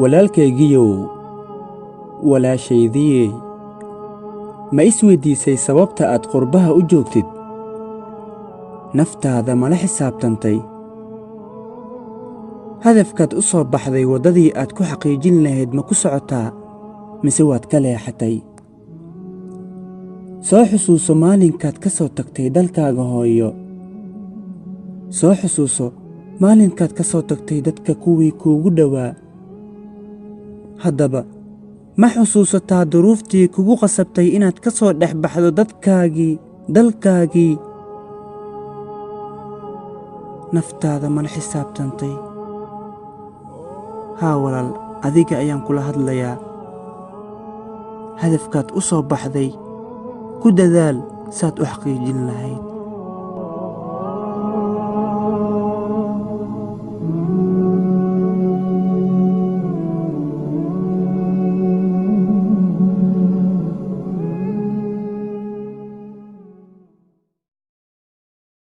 walaalkaygiiyow walaashaydii ma isweydiisay sababta aad qurbaha u joogtid naftaada ma la xisaabtantay hadafkaad u soo baxday waddadii aad ku xaqiijin lahayd ma ku socotaa mise waad ka leexatay soo xusuuso maalinkaad ka soo tagtay dalkaaga hooyo soo xusuuso maalinkaad ka soo tagtay dadka kuwii kuugu dhowaa haddaba ma xusuusataa duruuftii kugu qasabtay inaad ka soo dhex baxdo dalkaagii naftaada ma la xisaabtantay haa walaal adiga ayaan kula hadlayaa hadafkaad u soo baxday ku dadaal saad u xaqiijin lahayd